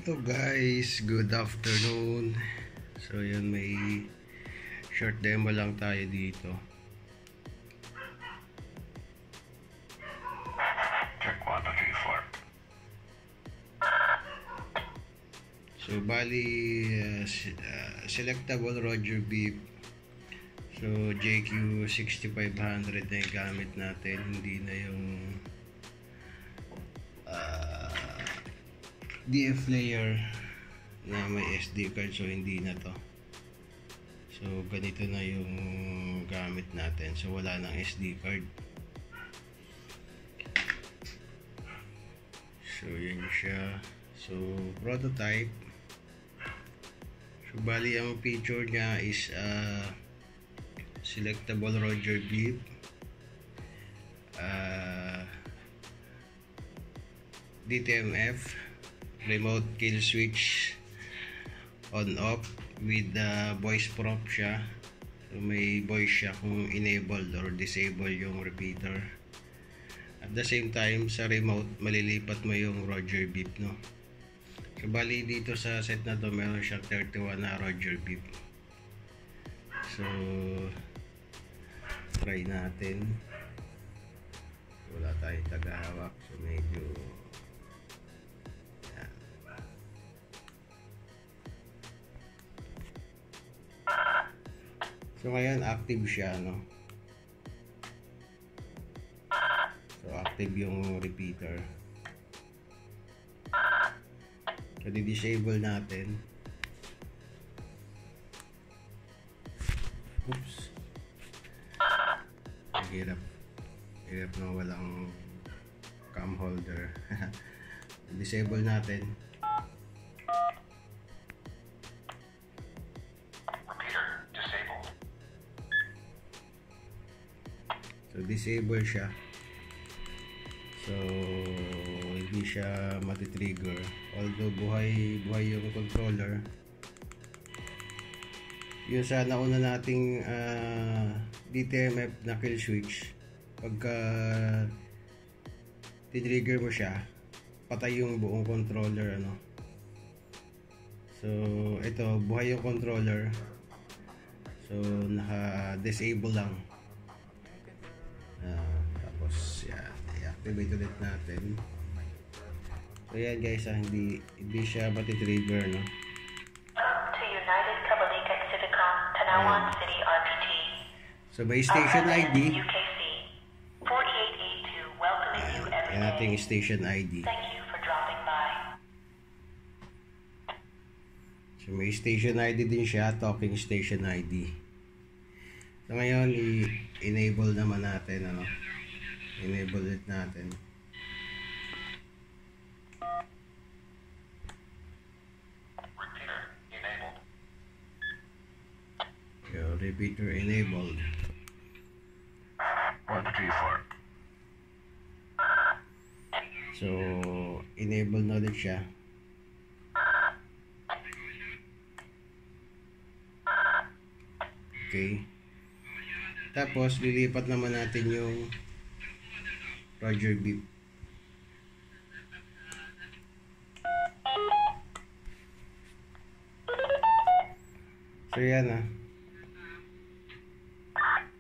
So guys, good afternoon. So yun, may short demo lang tayo dito. Check 1, 2, 3, 4. So bali, selectable Roger Beep. So JQ 6500 na yung gamit natin, hindi na yung DF layer na may SD card, so hindi na to. So ganito na yung gamit natin, so wala nang SD card. So yan siya. So prototype. So bali ang feature niya is selectable Roger Beep, DTMF, remote kill switch on off with voice prompt siya. So may voice siya kung enabled or disable yung repeater. At the same time, sa remote malilipat mo yung Roger Beep, no? So bali dito sa set na to meron siyang 31 na Roger Beep. So try natin. Wala tayong tagahawak, so medyo yan. So ngayon active siya, no? So active yung repeater. So di-disable natin. Oops. Hirap na walang cam holder. Disable natin. Repeater disabled. So disable siya. So hindi siya matitrigger. Although buhay yung controller. Yung sa nauna nating DTMF na kill switch, pagka titrigger mo siya, patay yung buong controller, ano. So ito, buhay yung controller, so naka-disable lang. Tapos yan, i-activate ulit natin. So yan guys, hindi siya matitrigger, no. City RPT. So may station ID. UKC 4882 welcoming you every Yan natin yung station ID. Thank you for dropping by. So may station ID din siya, talking station ID. So ngayon i-enable naman natin, ano. Enable it natin. Repeater enabled. 1, 2, 3, 4. So enable na ulit siya. Okay. Tapos lilipat naman natin yung Roger Beep. So yan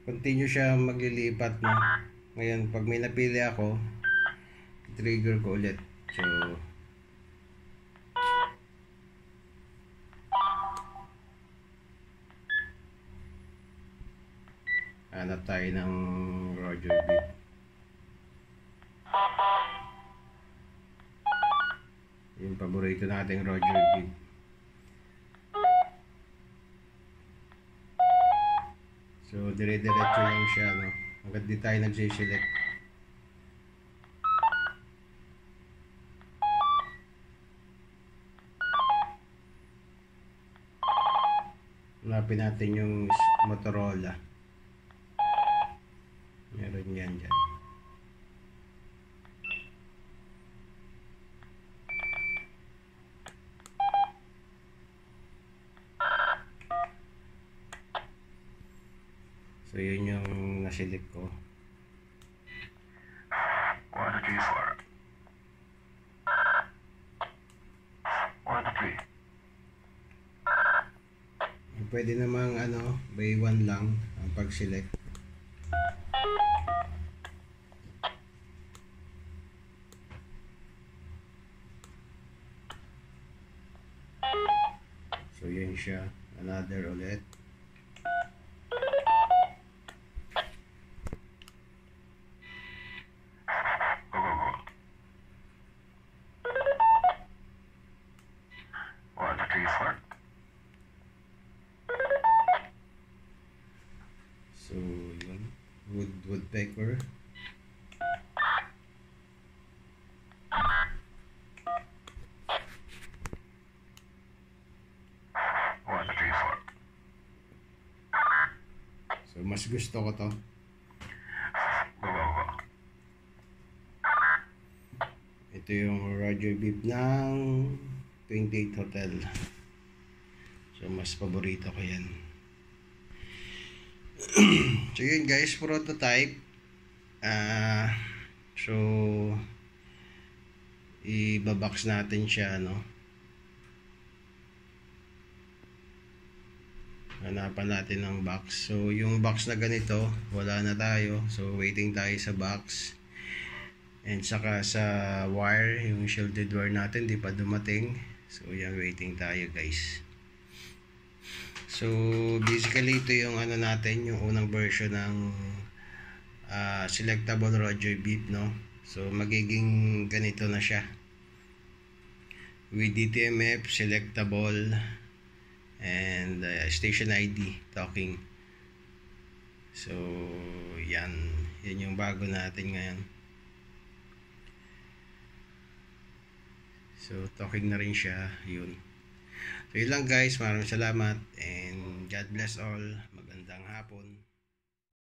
continue siya maglilipat, no? Ngayon pag may napili ako, trigger ko ulit. So hanap tayo ng Roger Beep. Yung paborito nating Roger Beep. So dire-diretso lang siya, no? Hanggat di tayo nagsiselect. Hanapin natin yung Motorola. Meron yan dyan. So yun yung naselect ko. 1, 2, 3, 4. 1, pwede namang by one lang ang pag-select. So yan siya, another ulit. Go, go, go. 1, 2, 3, 4. So yun, woodpecker. So mas gusto ko to. Go, go, go. Ito yung Roger Beep ng 28 Hotel. So mas paborito ko yan. So yun guys, prototype. So ibabox natin siya, hanapan natin ng box. So yung box na ganito, wala na tayo. So waiting tayo sa box. And saka sa wire, yung shielded wire natin di pa dumating. So yan, waiting tayo guys. So basically ito yung natin, yung unang version ng selectable Roger Beep, So magiging ganito na siya. With DTMF, selectable, and station ID talking. So yan yung bago natin ngayon. So talking na rin siya, yun. So yun lang guys, maraming salamat and God bless all. Magandang hapon.